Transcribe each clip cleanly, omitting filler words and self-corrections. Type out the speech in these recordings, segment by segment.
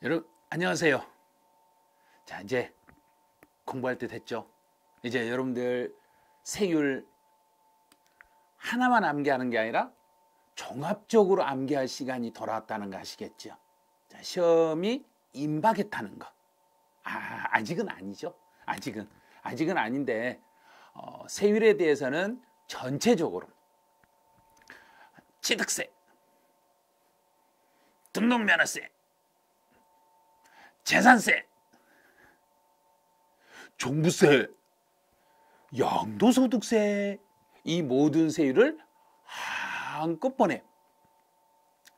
여러분 안녕하세요. 자, 이제 공부할 때 됐죠? 이제 여러분들 세율 하나만 암기하는 게 아니라 종합적으로 암기할 시간이 돌아왔다는 거 아시겠죠? 자, 시험이 임박했다는 거. 아직은 아니죠. 아직은 아닌데 세율에 대해서는 전체적으로 취득세, 등록면허세, 재산세, 종부세, 양도소득세, 이 모든 세율을 한꺼번에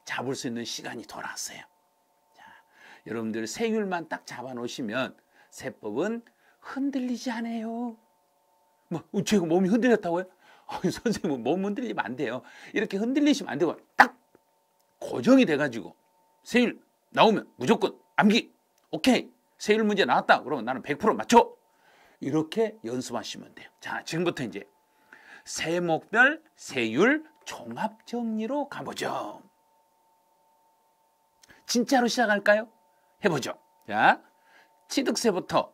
잡을 수 있는 시간이 돌아왔어요. 자, 여러분들 세율만 딱 잡아 놓으시면 세법은 흔들리지 않아요. 제가 몸이 흔들렸다고요? 선생님은 몸 흔들리면 안 돼요. 이렇게 흔들리시면 안 되고 딱 고정이 돼가지고 세율 나오면 무조건 암기. 오케이, 세율 문제 나왔다. 그러면 나는 100% 맞춰. 이렇게 연습하시면 돼요. 자, 지금부터 이제 세목별 세율 종합정리로 가보죠. 진짜로 시작할까요? 해보죠. 자, 취득세부터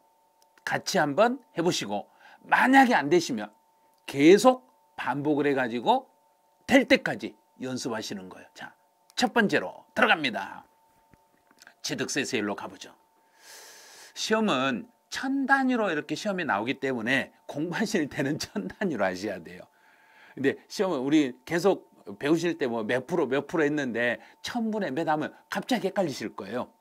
같이 한번 해보시고, 만약에 안 되시면 계속 반복을 해가지고 될 때까지 연습하시는 거예요. 자, 첫 번째로 들어갑니다. 취득세 세율로 가보죠. 시험은 천 단위로 이렇게 시험이 나오기 때문에 공부하실 때는 천 단위로 하셔야 돼요. 근데 시험은 우리 계속 배우실 때 몇 프로 했는데 천분의 몇 하면 갑자기 헷갈리실 거예요.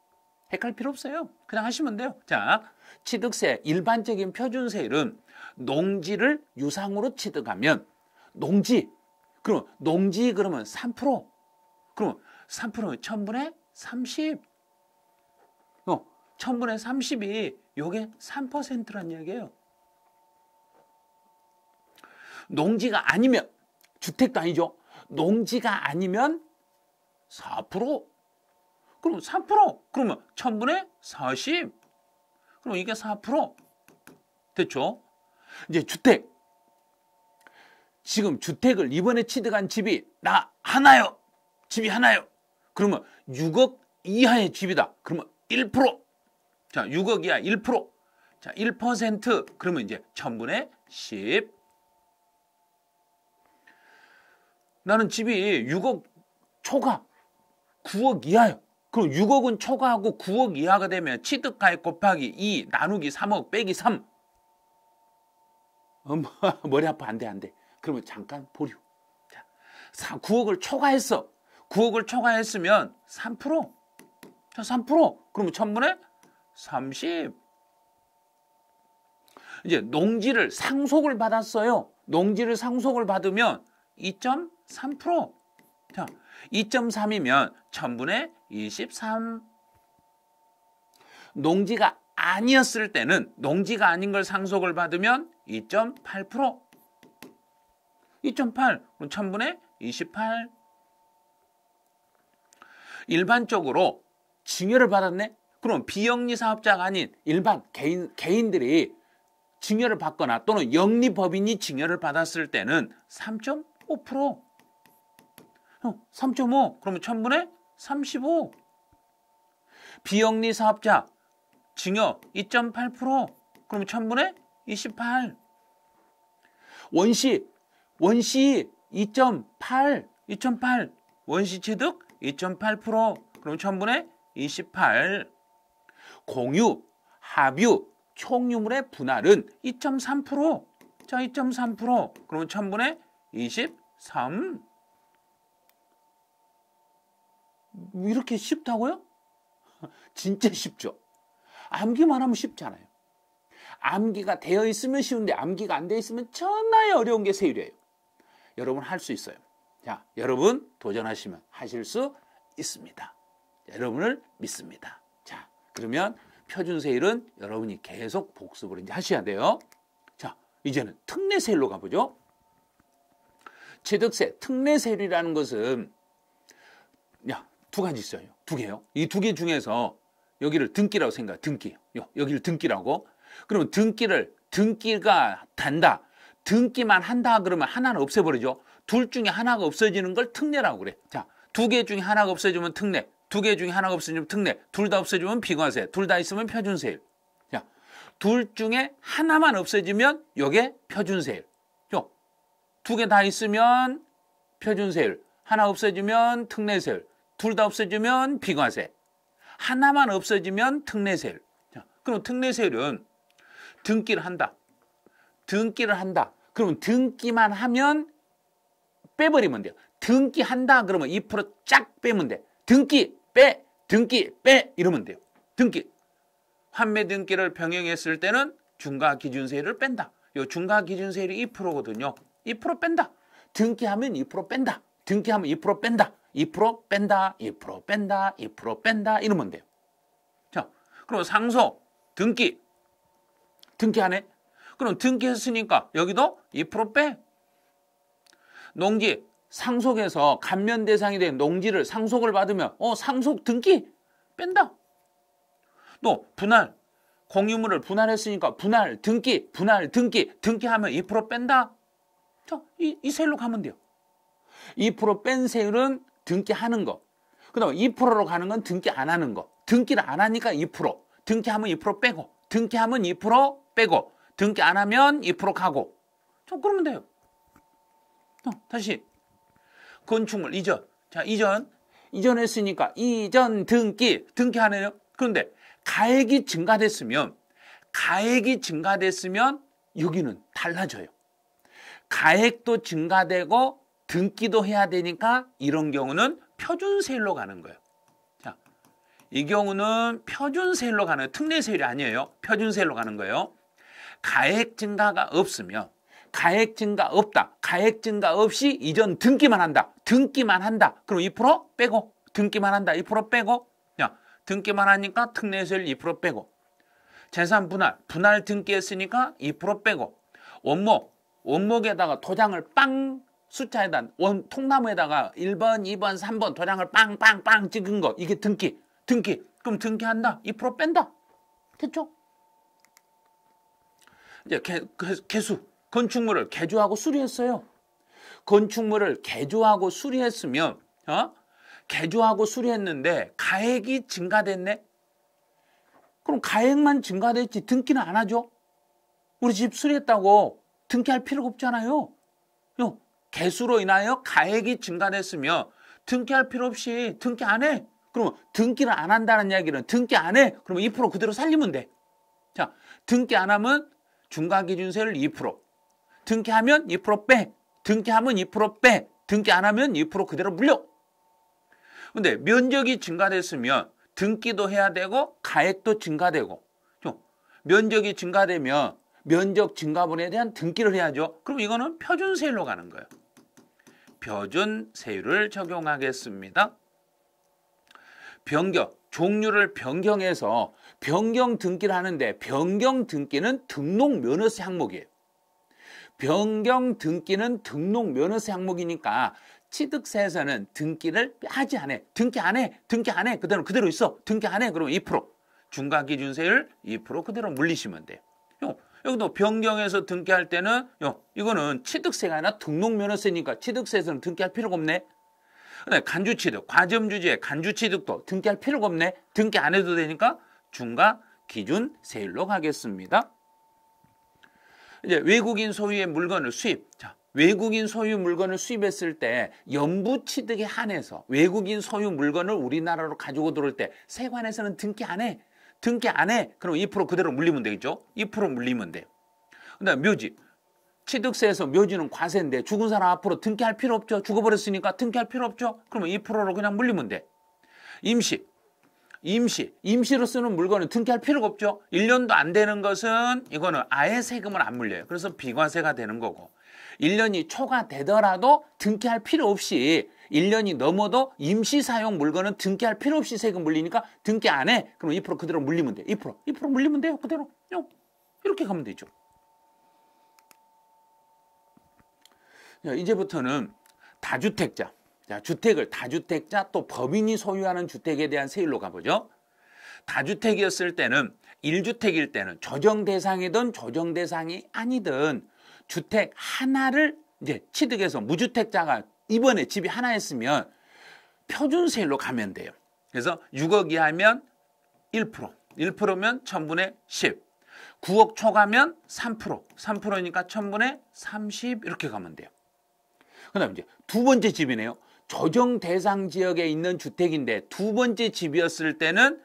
헷갈릴 필요 없어요. 그냥 하시면 돼요. 자, 취득세 일반적인 표준세율은 농지를 유상으로 취득하면 그러면 3%. 그러면 3%면 천분의 30. 천분의 30이 요게 3%란 얘기예요. 농지가 아니면, 주택도 아니죠. 농지가 아니면 4%. 그럼 3%. 그러면 천분의 40. 그럼 이게 4%. 됐죠? 이제 주택. 지금 주택을 이번에 취득한 집이 집이 하나요. 그러면 6억 이하의 집이다. 그러면 1%. 자, 6억 이하 1%. 자, 1%. 그러면 이제 천분의 10. 나는 집이 6억 초과 9억 이하요. 그럼 6억은 초과하고 9억 이하가 되면 취득가액 곱하기 2 나누기 3억 빼기 3. 머리 아파. 안 돼. 그러면 잠깐 보류. 자, 9억을 초과했어. 9억을 초과했으면 3%. 자, 3%. 그러면 천분의 30. 이제 농지를 상속을 받았어요. 농지를 상속을 받으면 2.3%. 자, 2.3이면 천분의 23. 농지가 아니었을 때는, 농지가 아닌 걸 상속을 받으면 2.8%. 2.8. 그럼 천분의 28. 일반적으로 증여를 받았네? 그럼 비영리 사업자가 아닌 일반 개인들이 증여를 받거나 또는 영리법인이 증여를 받았을 때는 3.5%. 3.5. 그러면 천분의 35. 비영리 사업자 증여 2.8%. 그러면 천분의 28. 원시 2.8. 원시 취득 2.8%. 그럼 천분의 28. 공유, 합유, 총유물의 분할은 2.3%. 자, 2.3%. 그러면 천분의 23. 이렇게 쉽다고요? 진짜 쉽죠. 암기만 하면 쉽잖아요. 암기가 되어 있으면 쉬운데 암기가 안 되어 있으면 천하에 어려운 게 세율이에요. 여러분 할 수 있어요. 자, 여러분 도전하시면 하실 수 있습니다. 여러분을 믿습니다. 자, 그러면 표준세율은 여러분이 계속 복습을 이제 하셔야 돼요. 자, 이제는 특례세율로 가보죠. 취득세, 특례세율이라는 것은 두 가지 있어요. 두 개요. 이 두 개 중에서 여기를 등기라고 생각해요. 등기. 여기를 등기라고. 그러면 등기가 단다. 등기만 한다 그러면 하나는 없애버리죠. 둘 중에 하나가 없어지는 걸 특례라고 그래. 자, 두 개 중에 하나가 없어지면 특례. 두 개 중에 하나가 없어지면 특례, 둘 다 없어지면 비과세, 둘 다 있으면 표준세율. 자, 둘 중에 하나만 없어지면 요게 표준세율. 두 개 다 있으면 표준세율, 하나 없어지면 특례세율, 둘 다 없어지면 비과세, 하나만 없어지면 특례세율. 자, 그럼 특례세율은 등기를 한다. 등기를 한다. 그러면 등기만 하면 빼버리면 돼요. 등기한다 그러면 2%쫙 빼면 돼. 등기 빼, 등기 빼 이러면 돼요. 등기. 환매 등기를 병행했을 때는 중과기준세율을 뺀다. 요 중과기준세율이 2%거든요. 2% 뺀다. 등기하면 2% 뺀다. 등기하면 2% 뺀다. 2% 뺀다. 2% 뺀다. 2% 뺀다. 이러면 돼요. 자, 그럼 상속, 등기. 등기하네? 그럼 등기했으니까 여기도 2% 빼. 농지, 상속에서 감면 대상이 된 농지를 상속을 받으면 상속 등기 뺀다. 또 분할, 공유물을 분할했으니까 분할, 등기, 분할, 등기, 등기하면 2% 뺀다. 자, 이 세율로 가면 돼요. 2% 뺀 세율은 등기하는 거. 그 다음에 2%로 가는 건 등기 안 하는 거. 등기를 안 하니까 2%. 등기하면 2% 빼고. 등기하면 2% 빼고. 등기 안 하면 2% 가고. 자, 그러면 돼요. 다시. 건축물 이전. 자, 이전했으니까 이전 등기하네요. 그런데 가액이 증가됐으면 여기는 달라져요. 가액도 증가되고 등기도 해야 되니까 이런 경우는 표준세율로 가는 거예요. 자, 이 경우는 표준세율로 가는 특례세율이 아니에요. 표준세율로 가는 거예요. 가액 증가가 없으면 가액 증가 없다. 가액 증가 없이 이전 등기만 한다. 등기만 한다. 그럼 2% 빼고 등기만 한다. 2% 빼고 야, 등기만 하니까 특례세율 2% 빼고 재산 분할 등기했으니까 2% 빼고 원목에다가 도장을 빵 숫자에다 통나무에다가 1번, 2번, 3번 도장을 빵빵빵 찍은 거 이게 등기. 그럼 등기한다. 2% 뺀다. 됐죠? 이제 개수. 건축물을 개조하고 수리했어요. 건축물을 개조하고 수리했으면 개조하고 수리했는데 가액이 증가됐네. 그럼 가액만 증가됐지 등기는 안 하죠. 우리 집 수리했다고 등기할 필요가 없잖아요. 개수로 인하여 가액이 증가됐으면 등기할 필요 없이 등기 안 해. 그러면 등기를 안 한다는 이야기는 등기 안 해. 그러면 2% 그대로 살리면 돼. 자, 등기 안 하면 중과기준세율 2%. 등기하면 2% 빼. 등기하면 2% 빼. 등기 안 하면 2% 그대로 물려. 근데 면적이 증가됐으면 등기도 해야 되고 가액도 증가되고 면적이 증가되면 면적 증가분에 대한 등기를 해야죠. 그럼 이거는 표준세율로 가는 거예요. 표준세율을 적용하겠습니다. 변경, 종류를 변경해서 변경 등기를 하는데 변경 등기는 등록면허세 항목이에요. 변경 등기는 등록면허세 항목이니까 취득세에서는 등기를 하지 않아. 등기 안 해. 그대로 있어. 등기 안 해. 그러면 2%. 중과기준세율 2% 그대로 물리시면 돼요. 여기도 변경해서 등기할 때는 이거는 취득세가 아니라 등록면허세니까 취득세에서는 등기할 필요가 없네. 간주취득, 과점주지의 간주취득도 등기할 필요가 없네. 등기 안 해도 되니까 중과기준세율로 가겠습니다. 이제 외국인 소유의 물건을 수입. 자, 외국인 소유 물건을 수입했을 때 연부 취득에 한해서 외국인 소유 물건을 우리나라로 가지고 들어올 때 세관에서는 등기 안 해. 그럼 2% 그대로 물리면 되겠죠? 2% 물리면 돼요. 그다음에 묘지. 취득세에서 묘지는 과세인데 죽은 사람 앞으로 등기할 필요 없죠. 죽어버렸으니까 등기할 필요 없죠. 그러면 2%로 그냥 물리면 돼. 임시로 쓰는 물건은 등기할 필요가 없죠. 1년도 안 되는 것은 이거는 아예 세금을 안 물려요. 그래서 비과세가 되는 거고 1년이 초과되더라도 등기할 필요 없이 1년이 넘어도 임시사용 물건은 등기할 필요 없이 세금 물리니까 등기 안 해. 그럼 2% 그대로 물리면 돼. 2% 물리면 돼요. 그대로. 이렇게 가면 되죠. 자, 이제부터는 다주택자. 자, 다주택자 또 법인이 소유하는 주택에 대한 세율로 가보죠. 다주택이었을 때는 1주택일 때는 조정 대상이든 조정 대상이 아니든 주택 하나를 이제 취득해서 무주택자가 이번에 집이 하나였으면 표준세율로 가면 돼요. 그래서 6억 이하면 1%, 1%면 1000분의 10. 9억 초과면 3%, 3%니까 1000분의 30 이렇게 가면 돼요. 그 다음 이제 두 번째 집이네요. 조정 대상 지역에 있는 주택인데 두 번째 집이었을 때는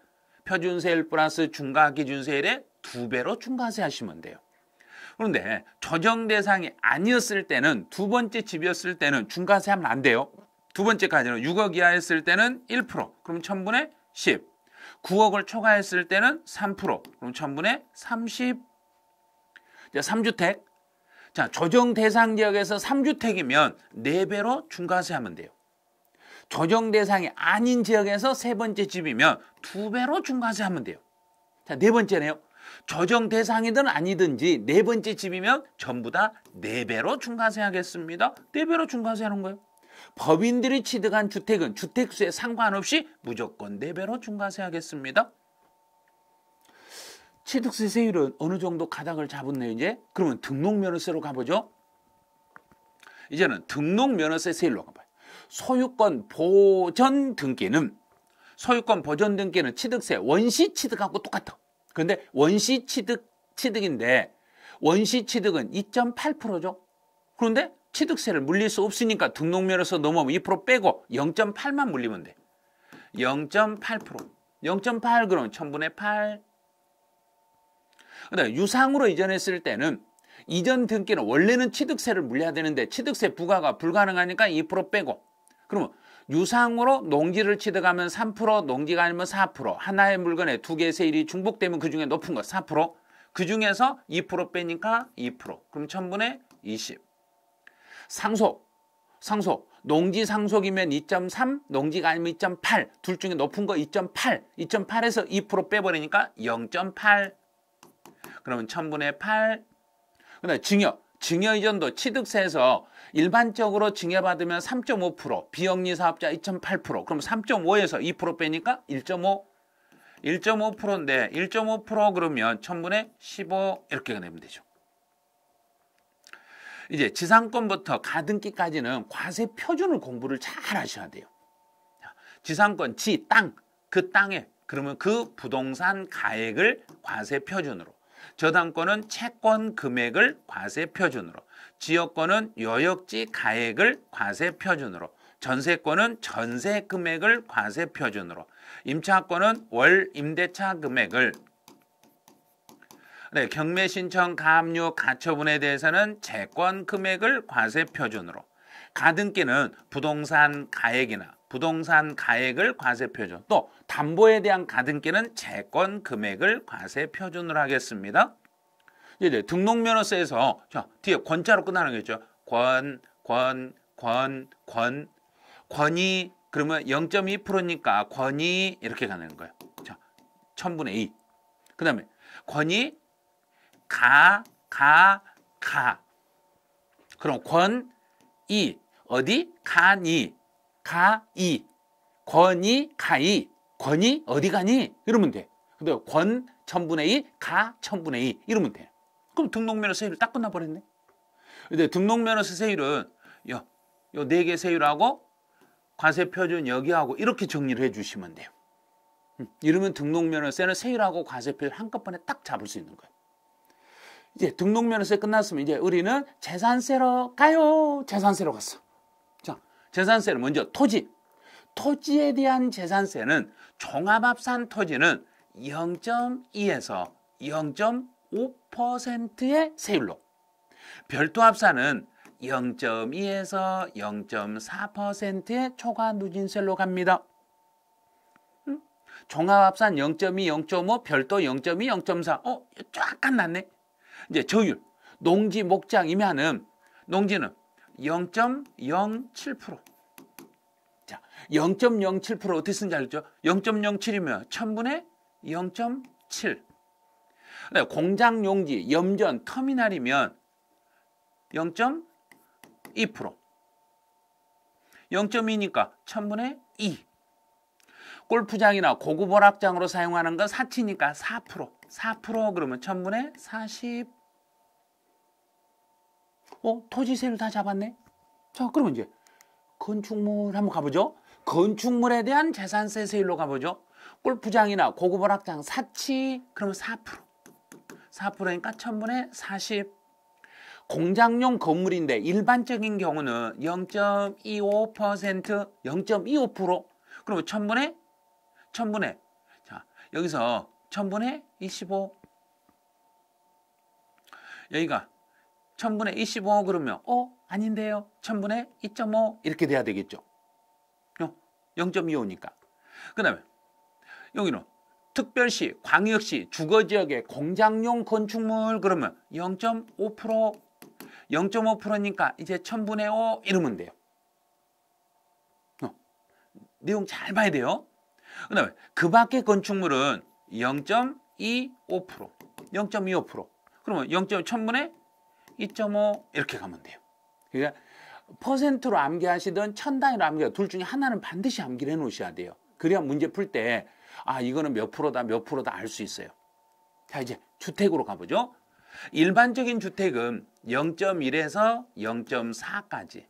표준세율 플러스 중과기준세율의 2배로 중과세 하시면 돼요. 그런데 조정 대상이 아니었을 때는 두 번째 집이었을 때는 중과세 하면 안 돼요. 두 번째까지는 6억 이하였을 때는 1%, 그럼 1000분의 10. 9억을 초과했을 때는 3%, 그럼 1000분의 30. 자, 3주택. 자, 조정 대상 지역에서 3주택이면 4배로 중과세 하면 돼요. 조정 대상이 아닌 지역에서 세 번째 집이면 2배로 중과세 하면 돼요. 자, 네 번째네요. 조정 대상이든 아니든지 네 번째 집이면 전부 다 4배로 중과세 하겠습니다. 4배로 중과세 하는 거예요. 법인들이 취득한 주택은 주택수에 상관없이 무조건 4배로 중과세 하겠습니다. 취득세 세율은 어느 정도 가닥을 잡았네요, 이제. 그러면 등록면허세로 가보죠. 이제는 등록면허세 세율로 가봐요. 소유권 보전 등기는 취득세 원시 취득하고 똑같아. 그런데 원시 취득인데 원시 취득은 2.8%죠. 그런데 취득세를 물릴 수 없으니까 등록면허세 넘어오면 2% 빼고 0.8만 물리면 돼. 0.8%. 0.8 그러면 1000분의 8. 그다음에 유상으로 이전했을 때는 이전 등기는 원래는 취득세를 물려야 되는데 취득세 부과가 불가능하니까 2% 빼고, 그러면 유상으로 농지를 취득하면 3%, 농지가 아니면 4%, 하나의 물건에 두 개의 세율이 중복되면 그중에 높은 거 4%, 그중에서 2% 빼니까 2%, 그럼 1000분의 20. 상속, 농지 상속이면 2.3, 농지가 아니면 2.8, 둘 중에 높은 거 2.8, 2.8에서 2% 빼버리니까 0.8, 그러면 1000분의 8. 그다음에 증여 이전도 취득세에서 일반적으로 증여받으면 3.5%, 비영리 사업자 2.8%, 그럼 3.5에서 2% 빼니까 1.5, 1.5%인데 1.5% 그러면 1000분의 15 이렇게 내면 되죠. 이제 지상권부터 가등기까지는 과세 표준을 공부를 잘 하셔야 돼요. 지상권, 땅, 그 땅에 그러면 그 부동산 가액을 과세 표준으로, 저당권은 채권 금액을 과세 표준으로, 지역권은 요역지 가액을 과세 표준으로, 전세권은 전세 금액을 과세 표준으로, 임차권은 월 임대차 금액을, 네, 경매 신청 가압류 가처분에 대해서는 채권 금액을 과세 표준으로, 가등기는 부동산 가액이나 부동산 가액을 과세 표준, 또 담보에 대한 가등기는 채권 금액을 과세 표준으로 하겠습니다. 이제 등록면허세에서 자, 뒤에 권자로 끝나는 거죠. 권이 그러면 0.2%니까 권이 이렇게 가는 거예요. 자, 1000분의 2. 그다음에 권이 가. 그럼 권이 어디? 가니. 권이 가이. 권이 어디 가니? 이러면 돼. 근데 권 1000분의 2, 가 1000분의 2 이러면 돼. 그럼 등록면허 세율 딱 끝나버렸네. 근데 등록면허세 세율은 요 4개 세율하고 과세 표준 여기하고 이렇게 정리를 해주시면 돼요. 이러면 등록면허세는 세율하고 과세 표준 한꺼번에 딱 잡을 수 있는 거예요. 이제 등록면허세 끝났으면 이제 우리는 재산세로 가요. 재산세로 갔어. 자, 재산세는 먼저 토지에 대한 재산세는 종합합산 토지는 0.2에서 0.5%의 세율로, 별도합산은 0.2에서 0.4%의 초과 누진세율로 갑니다. 종합합산 0.2, 0.5, 별도 0.2, 0.4. 약간 낮네. 이제 저율, 농지 목장이면은 농지는 0.07%. 자, 0.07% 어떻게 쓰는지 알죠? 0.07이면 1000분의 0.7. 공장 용지, 염전, 터미널이면 0.2%. 0.2니까 1000분의 2. 골프장이나 고급 오락장으로 사용하는 건 사치니까 4%. 4% 그러면 1000분의 40. 토지세를 다 잡았네. 자, 그러면 이제 건축물 한번 가보죠. 건축물에 대한 재산세 세율로 가보죠. 골프장이나 고급 오락장 사치 그러면 4%. 4%니까 1000분의 40. 공장용 건물인데 일반적인 경우는 0.25%, 0.25%. 그러면 1000분의 자, 여기서 1000분의 25. 여기가 1000분의 25 그러면 아닌데요. 1000분의 2.5 이렇게 돼야 되겠죠. 0.25니까. 그 다음에 여기는 특별시, 광역시, 주거지역의 공장용 건축물 그러면 0.5%, 0.5%니까 이제 1000분의 5 이러면 돼요. 내용 잘 봐야 돼요. 그 다음에 그 밖의 건축물은 0.25%, 0.25%. 그러면 1000분의 2.5 이렇게 가면 돼요. 그러니까 퍼센트로 암기하시든 천단위로 암기하든 둘 중에 하나는 반드시 암기를 해놓으셔야 돼요. 그래야 문제 풀 때 이거는 몇 프로다 몇 프로다 알 수 있어요. 자, 이제 주택으로 가보죠. 일반적인 주택은 0.1에서 0.4까지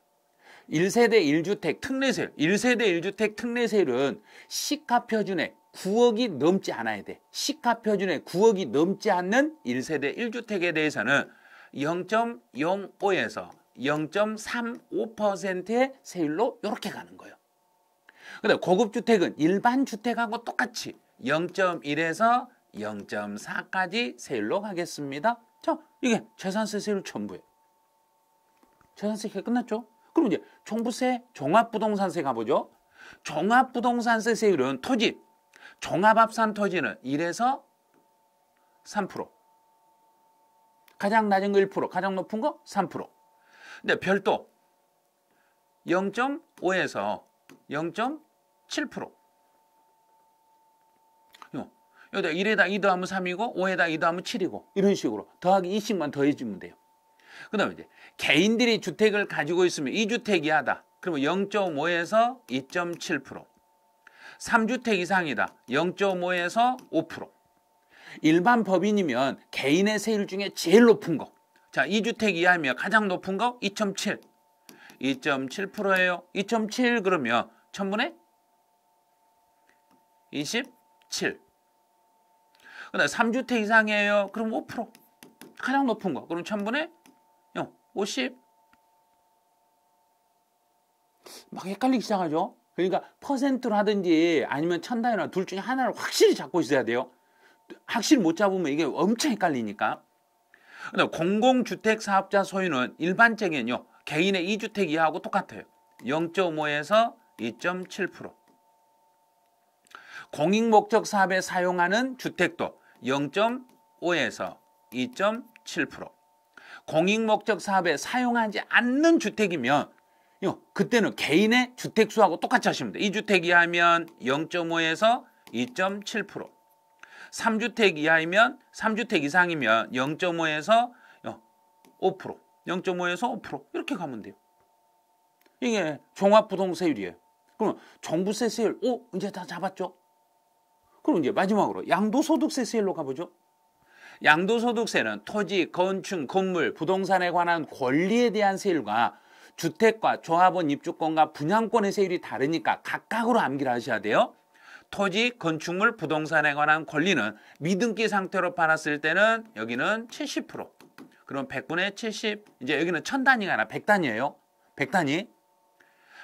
1세대 1주택 특례세율 1세대 1주택 특례세율은 시가표준의 9억이 넘지 않아야 돼. 시가표준의 9억이 넘지 않는 1세대 1주택에 대해서는 0.05에서 0.35%의 세율로 이렇게 가는 거예요. 근데 고급 주택은 일반 주택하고 똑같이 0.1에서 0.4까지 세율로 가겠습니다. 자, 이게 재산세 세율 전부예요. 재산세 끝났죠? 그럼 이제 종부세, 종합부동산세 가보죠. 종합부동산세 세율은 토지, 종합합산 토지는 1에서 3%. 가장 낮은 거 1%, 가장 높은 거 3%. 근데 별도 0.5에서 0.7%. 여기다 1에다 2 더하면 3이고 5에다 2 더하면 7이고 이런 식으로 더하기 2씩만 더해주면 돼요. 그 다음에 이제 개인들이 주택을 가지고 있으면 2주택 이하다. 그러면 0.5에서 2.7%. 3주택 이상이다. 0.5에서 5%. 일반 법인이면 개인의 세율 중에 제일 높은 거. 자, 2주택 이하면 가장 높은 거 2.7. 2.7%예요. 2.7 그러면 1000분의 27. 그다음 3주택 이상이에요. 그럼 5%. 가장 높은 거. 그럼 1000분의 50. 막 헷갈리기 시작하죠. 그러니까 퍼센트로 하든지 아니면 천단위나 둘 중에 하나를 확실히 잡고 있어야 돼요. 확실히 못 잡으면 이게 엄청 헷갈리니까. 공공주택 사업자 소유는 일반적인요. 개인의 2주택 이하하고 똑같아요. 0.5에서 2.7%. 공익목적 사업에 사용하는 주택도 0.5에서 2.7%. 공익목적 사업에 사용하지 않는 주택이면 그때는 개인의 주택수하고 똑같이 하시면 돼요. 2주택 이하면 0.5에서 2.7%. 3주택 이하이면 3주택 이상이면 0.5에서 5%. 0.5에서 5% 이렇게 가면 돼요. 이게 종합부동세율이에요. 그럼 종부세 세율 이제 다 잡았죠? 그럼 이제 마지막으로 양도소득세 세율로 가보죠. 양도소득세는 토지, 건축, 건물, 부동산에 관한 권리에 대한 세율과 주택과 조합원 입주권과 분양권의 세율이 다르니까 각각으로 암기를 하셔야 돼요. 토지, 건축물, 부동산에 관한 권리는 미등기 상태로 팔았을 때는 여기는 70%. 그럼 100분의 70. 이제 여기는 1000단위가 아니라 100단위예요. 100단위.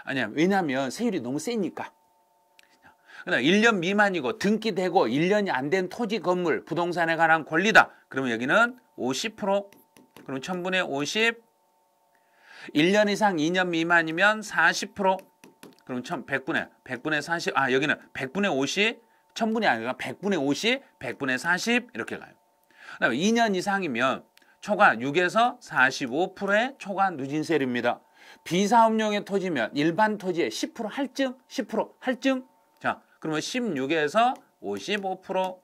아니야. 왜냐하면 세율이 너무 세니까. 그다음 1년 미만이고 등기되고 1년이 안 된 토지, 건물, 부동산에 관한 권리다. 그러면 여기는 50%. 그럼 1000분의 50. 1년 이상 2년 미만이면 40%. 그럼 100분의 40. 여기는 100분의 50. 1000분이 아니라 100분의 50, 100분의 40 이렇게 가요. 그다음에 2년 이상이면 초과 6에서 45%의 초과 누진세율입니다. 비사업용의 토지면 일반 토지의 10% 할증, 10% 할증. 자, 그러면 16에서 55%.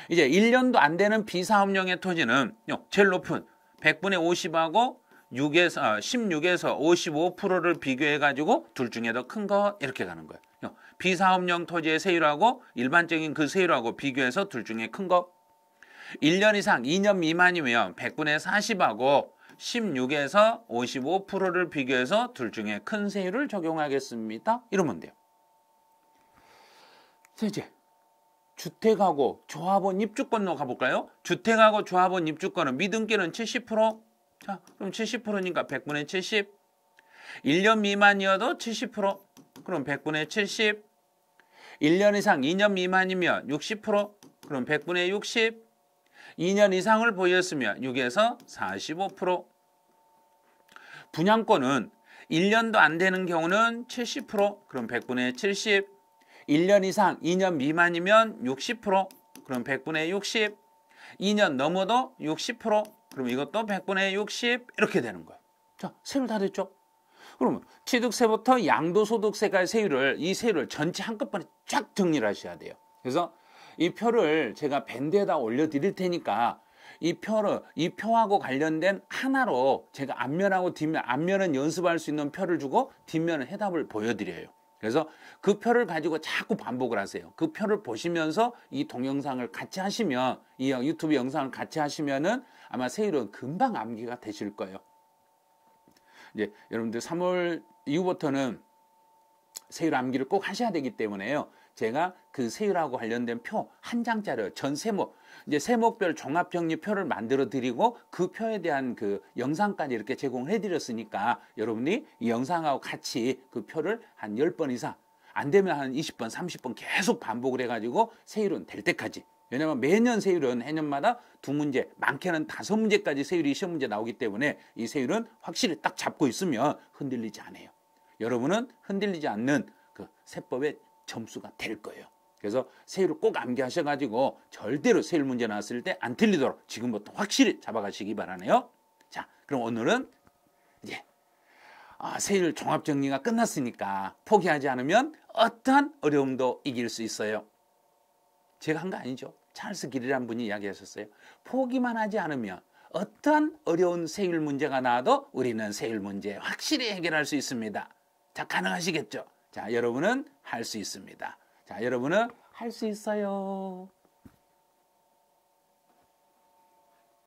이제 1년도 안 되는 비사업용의 토지는 제일 높은 100분의 50하고 16에서 55%를 비교해가지고 둘 중에 더 큰 거 이렇게 가는 거예요. 비사업용 토지의 세율하고 일반적인 그 세율하고 비교해서 둘 중에 큰 거. 1년 이상 2년 미만이면 100분의 40하고 16에서 55%를 비교해서 둘 중에 큰 세율을 적용하겠습니다. 이러면 돼요. 자, 이제 주택하고 조합원 입주권으로 가볼까요? 주택하고 조합원 입주권은 미등기는 70%. 자, 그럼 70%니까 100분의 70. 1년 미만이어도 70%. 그럼 100분의 70. 1년 이상 2년 미만이면 60%. 그럼 100분의 60. 2년 이상을 보였으면 6에서 45%. 분양권은 1년도 안 되는 경우는 70%. 그럼 100분의 70. 1년 이상 2년 미만이면 60%. 그럼 100분의 60. 2년 넘어도 60%. 그럼 이것도 100분의 60 이렇게 되는 거예요. 자, 세율 다 됐죠? 그러면 취득세부터 양도소득세까지 세율을 이 세율을 전체 한꺼번에 쫙 정리를 하셔야 돼요. 그래서 이 표를 제가 밴드에다 올려드릴 테니까 이 표하고 관련된 하나로 제가 앞면하고 뒷면, 앞면은 연습할 수 있는 표를 주고 뒷면은 해답을 보여드려요. 그래서 그 표를 가지고 자꾸 반복을 하세요. 그 표를 보시면서 이 동영상을 같이 하시면, 이 유튜브 영상을 같이 하시면은 아마 세율은 금방 암기가 되실 거예요. 이제 여러분들 3월 이후부터는 세율 암기를 꼭 하셔야 되기 때문에요. 제가 그 세율하고 관련된 표 한 장짜리 전 세목, 이제 세목별 종합정리표를 만들어 드리고 그 표에 대한 그 영상까지 이렇게 제공해 드렸으니까 여러분이 이 영상하고 같이 그 표를 한 10번 이상, 안 되면 한 20번, 30번 계속 반복을 해가지고 세율은 될 때까지. 왜냐하면 매년 세율은 해년마다 2문제, 많게는 5문제까지 세율이 시험 문제 나오기 때문에 이 세율은 확실히 딱 잡고 있으면 흔들리지 않아요. 여러분은 흔들리지 않는 그 세법의 점수가 될 거예요. 그래서 세율을 꼭 암기하셔가지고 절대로 세율 문제 나왔을 때 안 틀리도록 지금부터 확실히 잡아가시기 바라네요. 자, 그럼 오늘은 이제 세율 종합정리가 끝났으니까 포기하지 않으면 어떠한 어려움도 이길 수 있어요. 제가 한 거 아니죠. 찰스 길이라는 분이 이야기하셨어요. 포기만 하지 않으면 어떠한 어려운 세율 문제가 나와도 우리는 세율 문제 확실히 해결할 수 있습니다. 자, 가능하시겠죠? 자, 여러분은 할 수 있습니다. 자, 여러분은 할 수 있어요.